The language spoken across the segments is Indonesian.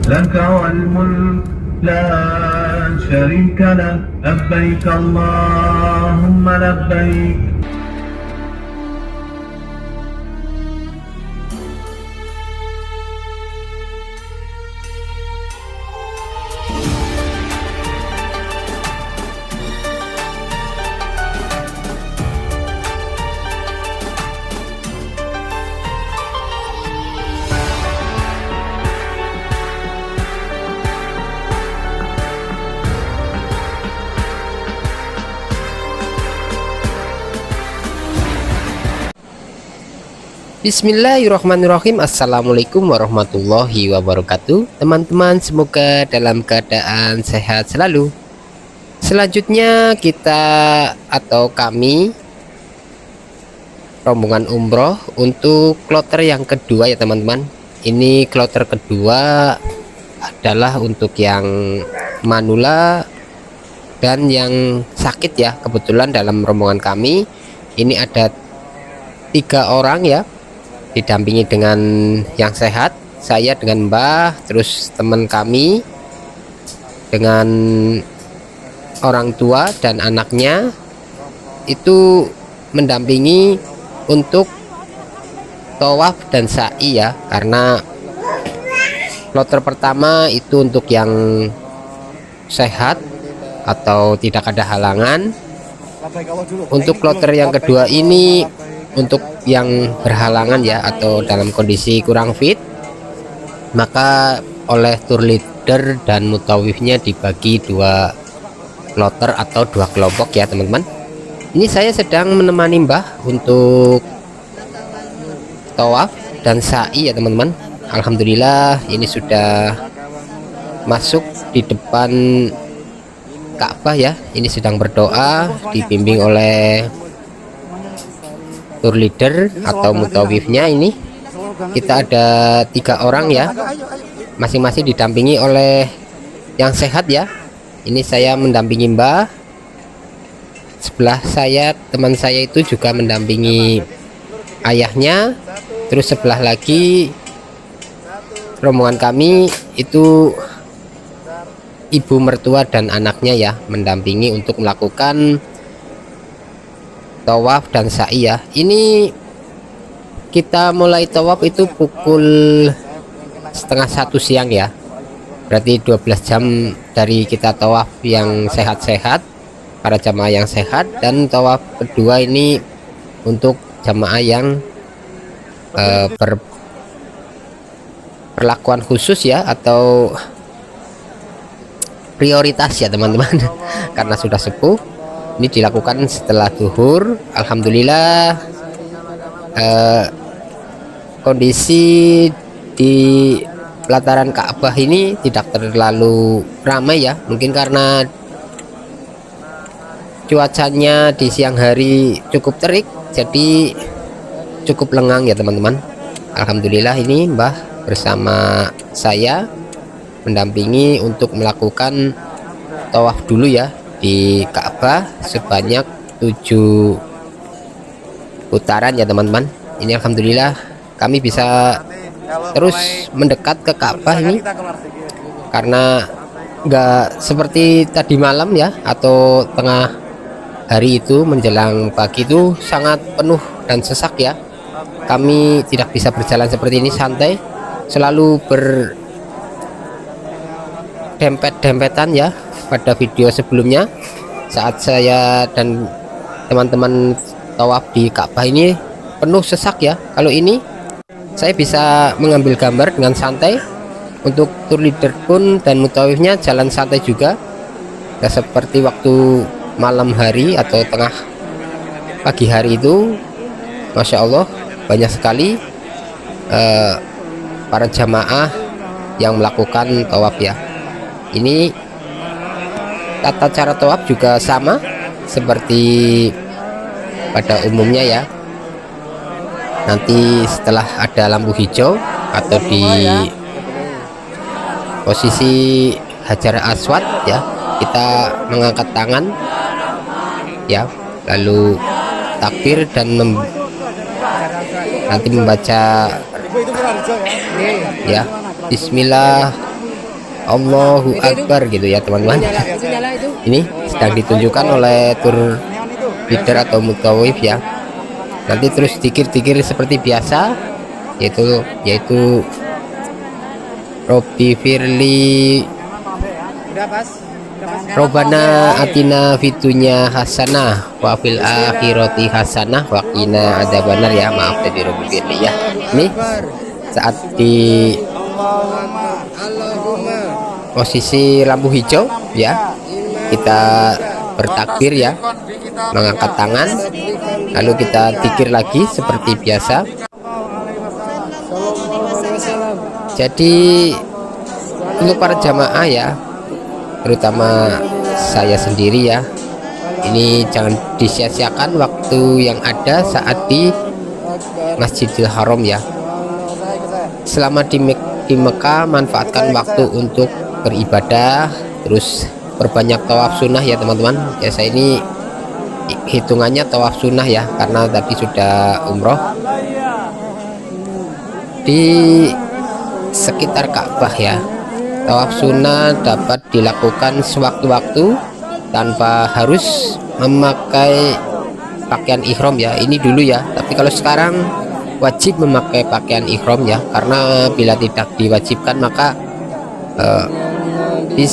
لك والملك لا شريك لك لبيك اللهم لبيك. Bismillahirrahmanirrahim. Assalamualaikum warahmatullahi wabarakatuh. Teman-teman, semoga dalam keadaan sehat selalu. Selanjutnya kita atau kami rombongan umroh untuk kloter yang kedua ya teman-teman. Ini kloter kedua adalah untuk yang manula dan yang sakit ya. Kebetulan dalam rombongan kami ini ada 3 orang ya, didampingi dengan yang sehat, saya dengan Mbah, terus teman kami dengan orang tua dan anaknya itu mendampingi untuk tawaf dan sa'i ya, karena kloter pertama itu untuk yang sehat atau tidak ada halangan. Untuk kloter yang kedua ini untuk yang berhalangan ya, atau dalam kondisi kurang fit, maka oleh tour leader dan mutawifnya dibagi 2 kloter atau 2 kelompok ya teman-teman. Ini saya sedang menemani Mbah untuk tawaf dan sa'i ya teman-teman. Alhamdulillah ini sudah masuk di depan Ka'bah ya. Ini sedang berdoa dibimbing oleh tour leader atau mutawifnya. Ini kita ada 3 orang ya, masing-masing didampingi oleh yang sehat ya. Ini saya mendampingi Mbah, sebelah saya teman saya itu juga mendampingi ayahnya, terus sebelah lagi rombongan kami itu ibu mertua dan anaknya ya, mendampingi untuk melakukan tawaf dan sa'i ya. Ini kita mulai tawaf itu pukul setengah 1 siang ya, berarti 12 jam dari kita tawaf yang sehat-sehat, para jamaah yang sehat. Dan tawaf kedua ini untuk jamaah yang perlakuan khusus ya, atau prioritas ya teman-teman karena sudah sepuh. Ini dilakukan setelah zuhur. Alhamdulillah kondisi di pelataran Ka'bah ini tidak terlalu ramai ya, mungkin karena cuacanya di siang hari cukup terik, jadi cukup lengang ya teman-teman. Alhamdulillah ini Mbah bersama saya mendampingi untuk melakukan tawaf dulu ya di Ka'bah sebanyak 7 putaran ya teman-teman. Ini alhamdulillah kami bisa terus mendekat ke Ka'bah ini, karena enggak seperti tadi malam ya, atau tengah hari itu menjelang pagi itu sangat penuh dan sesak ya. Kami tidak bisa berjalan seperti ini santai, selalu berdempet-dempetan ya. Pada video sebelumnya saat saya dan teman-teman tawaf di Ka'bah ini penuh sesak ya. Kalau ini saya bisa mengambil gambar dengan santai. Untuk tour leader pun dan mutawifnya jalan santai juga, ya, seperti waktu malam hari atau tengah pagi hari itu. Masya Allah banyak sekali para jamaah yang melakukan tawaf ya. Ini tata cara tawaf juga sama seperti pada umumnya ya. Nanti setelah ada lampu hijau atau di posisi Hajar Aswad ya, kita mengangkat tangan ya, lalu takbir dan nanti membaca ya Bismillah Allahu Akbar gitu ya teman-teman. Ini sedang ditunjukkan oleh tour leader atau mutawif ya. Nanti terus dikir-dikir seperti biasa, yaitu Robbi Firli Robana atina fitunya hasanah wa fil akhirati hasanah wa qina adzabannar ya. Maaf tadi Robbi Firli ya. Ini saat di posisi lampu hijau ya, kita bertakbir ya, mengangkat tangan, lalu kita zikir lagi seperti biasa. Jadi untuk para jamaah ya, terutama saya sendiri ya, ini jangan disia-siakan waktu yang ada saat di Masjidil Haram ya. Selama di Mekah, manfaatkan waktu untuk beribadah, terus berbanyak tawaf sunnah ya teman-teman ya. Saya ini hitungannya tawaf sunnah ya, karena tadi sudah umroh di sekitar Ka'bah ya. Tawaf sunnah dapat dilakukan sewaktu-waktu tanpa harus memakai pakaian ihram ya. Ini dulu ya, tapi kalau sekarang wajib memakai pakaian ihram ya, karena bila tidak diwajibkan maka di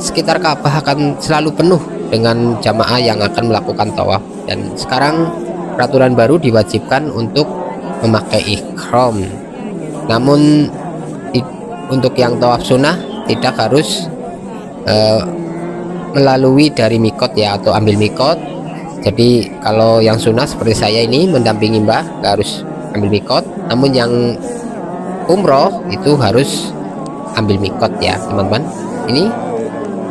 sekitar Ka'bah akan selalu penuh dengan jamaah yang akan melakukan tawaf. Dan sekarang peraturan baru diwajibkan untuk memakai ihram. Namun untuk yang tawaf sunnah tidak harus melalui dari mikot ya, atau ambil mikot. Jadi kalau yang sunnah seperti saya ini mendampingi Mbah, nggak harus ambil mikot. Namun yang umroh itu harus ambil mikot ya teman-teman. Ini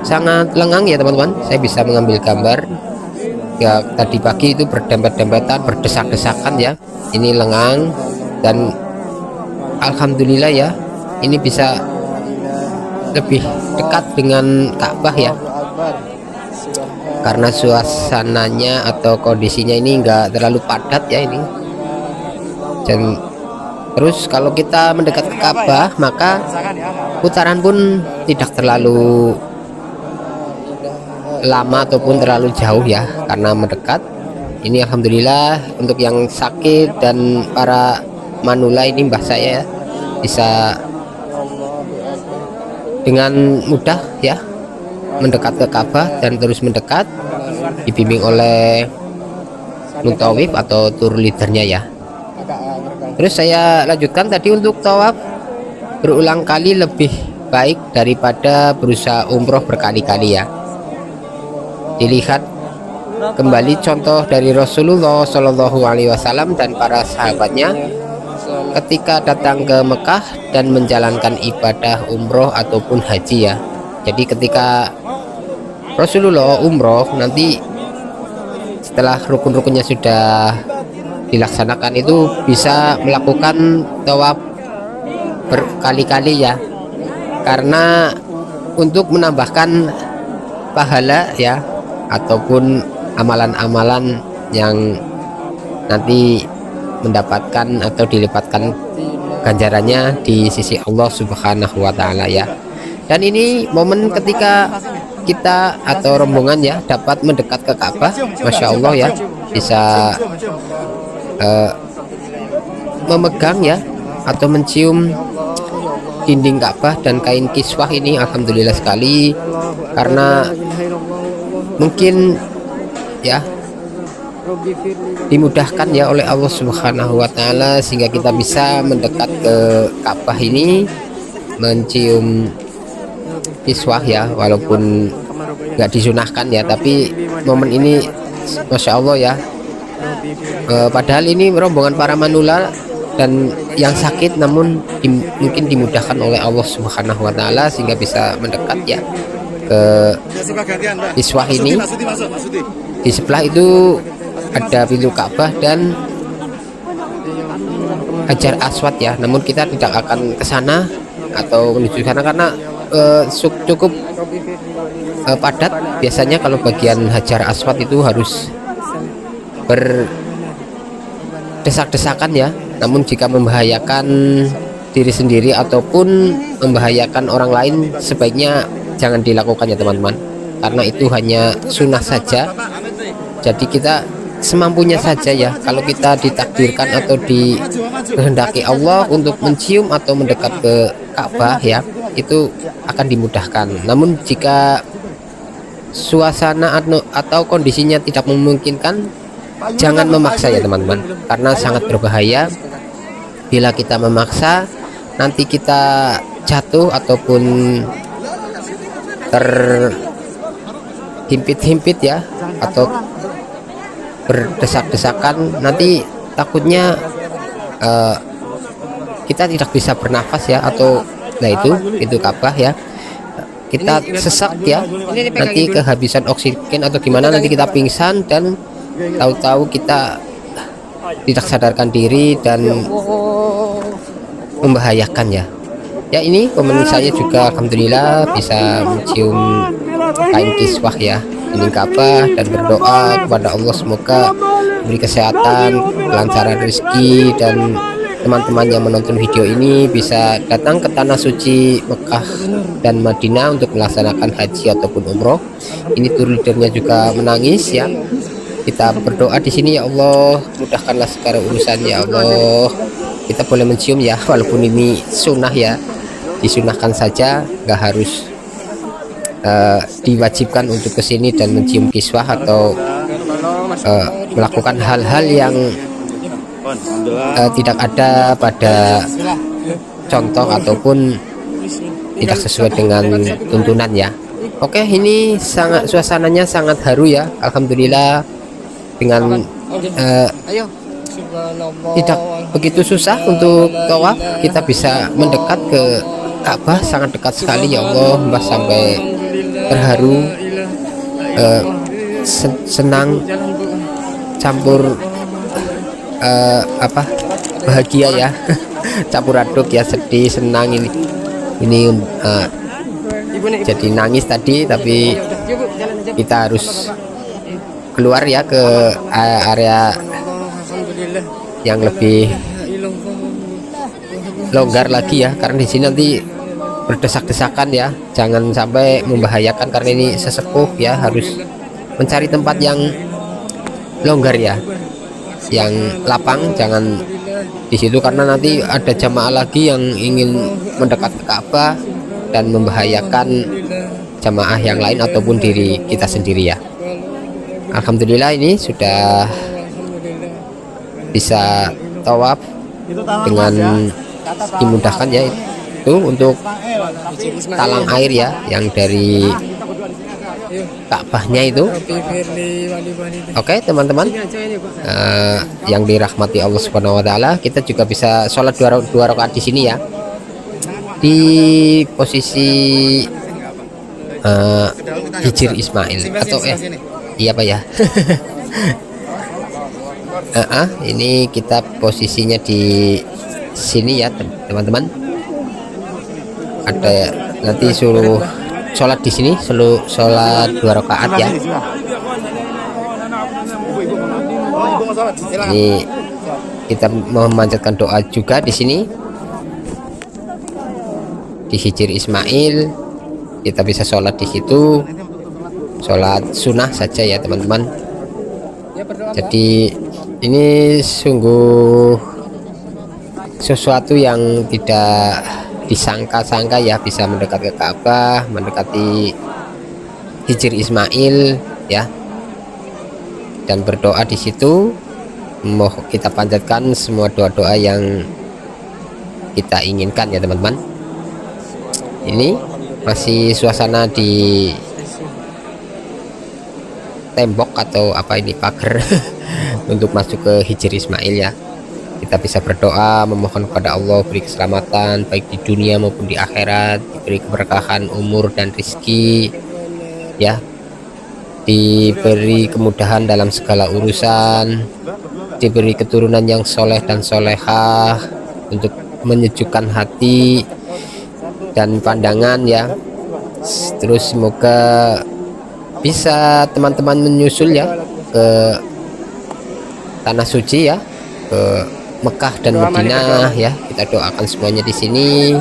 sangat lengang ya teman-teman, saya bisa mengambil gambar ya. Tadi pagi itu berdempet-dempetan, berdesak-desakan ya, ini lengang. Dan alhamdulillah ya, ini bisa lebih dekat dengan Ka'bah ya, karena suasananya atau kondisinya ini enggak terlalu padat ya ini. Dan terus kalau kita mendekat ke Ka'bah, maka putaran pun tidak terlalu lama ataupun terlalu jauh ya, karena mendekat. Ini alhamdulillah untuk yang sakit dan para manula ini Mbah saya bisa dengan mudah ya mendekat ke Ka'bah dan terus mendekat, dibimbing oleh mutawif atau tour leadernya ya. Terus saya lanjutkan tadi untuk tawaf berulang kali lebih baik daripada berusaha umroh berkali-kali ya. Dilihat kembali contoh dari Rasulullah Shallallahu Alaihi Wasallam dan para sahabatnya ketika datang ke Mekah dan menjalankan ibadah umroh ataupun haji ya. Jadi ketika Rasulullah umroh, nanti setelah rukun-rukunnya sudah dilaksanakan itu bisa melakukan tawaf berkali-kali ya, karena untuk menambahkan pahala ya, ataupun amalan-amalan yang nanti mendapatkan atau dilipatkan ganjarannya di sisi Allah Subhanahu wa Ta'ala ya. Dan ini momen ketika kita atau rombongan ya dapat mendekat ke Ka'bah, Masya Allah ya, bisa memegang ya atau mencium dinding Ka'bah dan kain kiswah ini. Alhamdulillah sekali, karena mungkin ya dimudahkan ya oleh Allah Subhanahu wa Ta'ala sehingga kita bisa mendekat ke Ka'bah ini, mencium kiswah ya, walaupun nggak disunahkan ya, tapi momen ini Masya Allah ya. Padahal ini rombongan para manula dan yang sakit, namun mungkin dimudahkan oleh Allah Subhanahu wa Ta'ala sehingga bisa mendekat ya ke kiswah ini. Di sebelah itu ada pintu Ka'bah dan Hajar Aswad ya, namun kita tidak akan ke sana atau menuju sana karena cukup padat. Biasanya kalau bagian Hajar Aswad itu harus berdesak-desakan ya, namun jika membahayakan diri sendiri ataupun membahayakan orang lain sebaiknya jangan dilakukan ya teman-teman, karena itu hanya sunnah saja. Jadi kita semampunya saja ya. Kalau kita ditakdirkan atau dikehendaki Allah untuk mencium atau mendekat ke Ka'bah ya, itu akan dimudahkan. Namun jika suasana atau kondisinya tidak memungkinkan, jangan memaksa ya teman-teman, karena sangat berbahaya. Bila kita memaksa, nanti kita jatuh ataupun terhimpit-himpit ya, atau berdesak-desakan, nanti takutnya kita tidak bisa bernafas ya, atau nah itu Ka'bah ya, kita sesak ya, nanti kehabisan oksigen atau gimana, nanti kita pingsan dan tahu-tahu kita tidak sadarkan diri dan membahayakan ya. Ya, ini komen saya juga alhamdulillah bisa mencium kain kiswah ya, ini Ka'bah, dan berdoa kepada Allah semoga beri kesehatan, kelancaran rezeki, dan teman-teman yang menonton video ini bisa datang ke tanah suci Mekah dan Madinah untuk melaksanakan haji ataupun umroh. Ini tour leadernya juga menangis ya. Kita berdoa di sini, ya Allah mudahkanlah segala urusan ya Allah. Kita boleh mencium ya, walaupun ini sunnah ya, disunahkan saja, nggak harus diwajibkan untuk kesini dan mencium kiswah atau melakukan hal-hal yang tidak ada pada contoh ataupun tidak sesuai dengan tuntunan ya. Oke, ini suasananya sangat haru ya, alhamdulillah. Dengan tidak begitu susah untuk tawaf, kita bisa mendekat ke Ka'bah, sangat dekat sekali ya Allah. Mbah sampai terharu, senang campur bahagia ya, campur aduk ya, sedih senang. Ini jadi nangis tadi, tapi kita harus keluar ya ke area yang lebih longgar lagi ya, karena di sini nanti berdesak-desakan ya, jangan sampai membahayakan karena ini sesepuh ya, harus mencari tempat yang longgar ya, yang lapang, jangan di situ karena nanti ada jamaah lagi yang ingin mendekat ke Ka'bah dan membahayakan jamaah yang lain ataupun diri kita sendiri ya. Alhamdulillah ini sudah bisa tawaf dengan dimudahkan ya. Itu untuk talang air ya, yang dari Ka'bahnya itu. Oke teman-teman, yang dirahmati Allah Subhanahu wa Ta'ala, kita juga bisa sholat dua rakaat di sini ya, di posisi Hijr Ismail atau iya Pak ya. Ini kita posisinya di sini ya teman-teman. Ada nanti suruh sholat di sini, sholat 2 rakaat ya. Ini kita memanjatkan doa juga di sini di Hijr Ismail. Kita bisa sholat di situ, sholat sunnah saja ya teman-teman. Jadi ini sungguh sesuatu yang tidak disangka-sangka ya, bisa mendekat ke Ka'bah, mendekati Hijr Ismail ya, dan berdoa di situ. Mau kita panjatkan semua doa-doa yang kita inginkan ya teman-teman. Ini masih suasana di tembok atau apa ini, pagar untuk masuk ke Hijr Ismail ya. Kita bisa berdoa memohon kepada Allah beri keselamatan baik di dunia maupun di akhirat, diberi keberkahan umur dan rezeki ya, diberi kemudahan dalam segala urusan, diberi keturunan yang soleh dan solehah untuk menyejukkan hati dan pandangan ya. Terus semoga bisa teman-teman menyusul ya ke tanah suci ya, ke Mekah dan Madinah ya. Kita doakan semuanya di sini,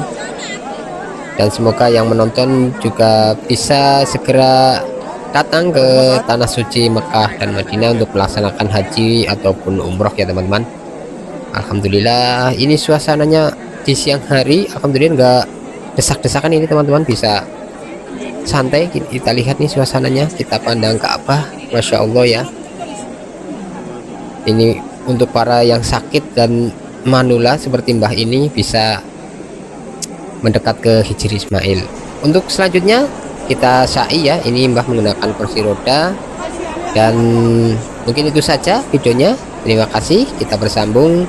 dan semoga yang menonton juga bisa segera datang ke tanah suci Mekah dan Madinah untuk melaksanakan haji ataupun umroh ya teman-teman. Alhamdulillah ini suasananya di siang hari, alhamdulillah nggak desak-desakan ini teman-teman, bisa santai. Kita lihat nih suasananya, kita pandang ke apa, Masya Allah ya. Ini untuk para yang sakit dan manula seperti Mbah ini bisa mendekat ke Hijri Ismail. Untuk selanjutnya kita sa'i ya, ini Mbah menggunakan kursi roda. Dan mungkin itu saja videonya, terima kasih, kita bersambung.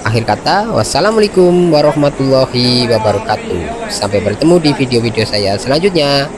Akhir kata, wassalamualaikum warahmatullahi wabarakatuh. Sampai bertemu di video-video saya selanjutnya.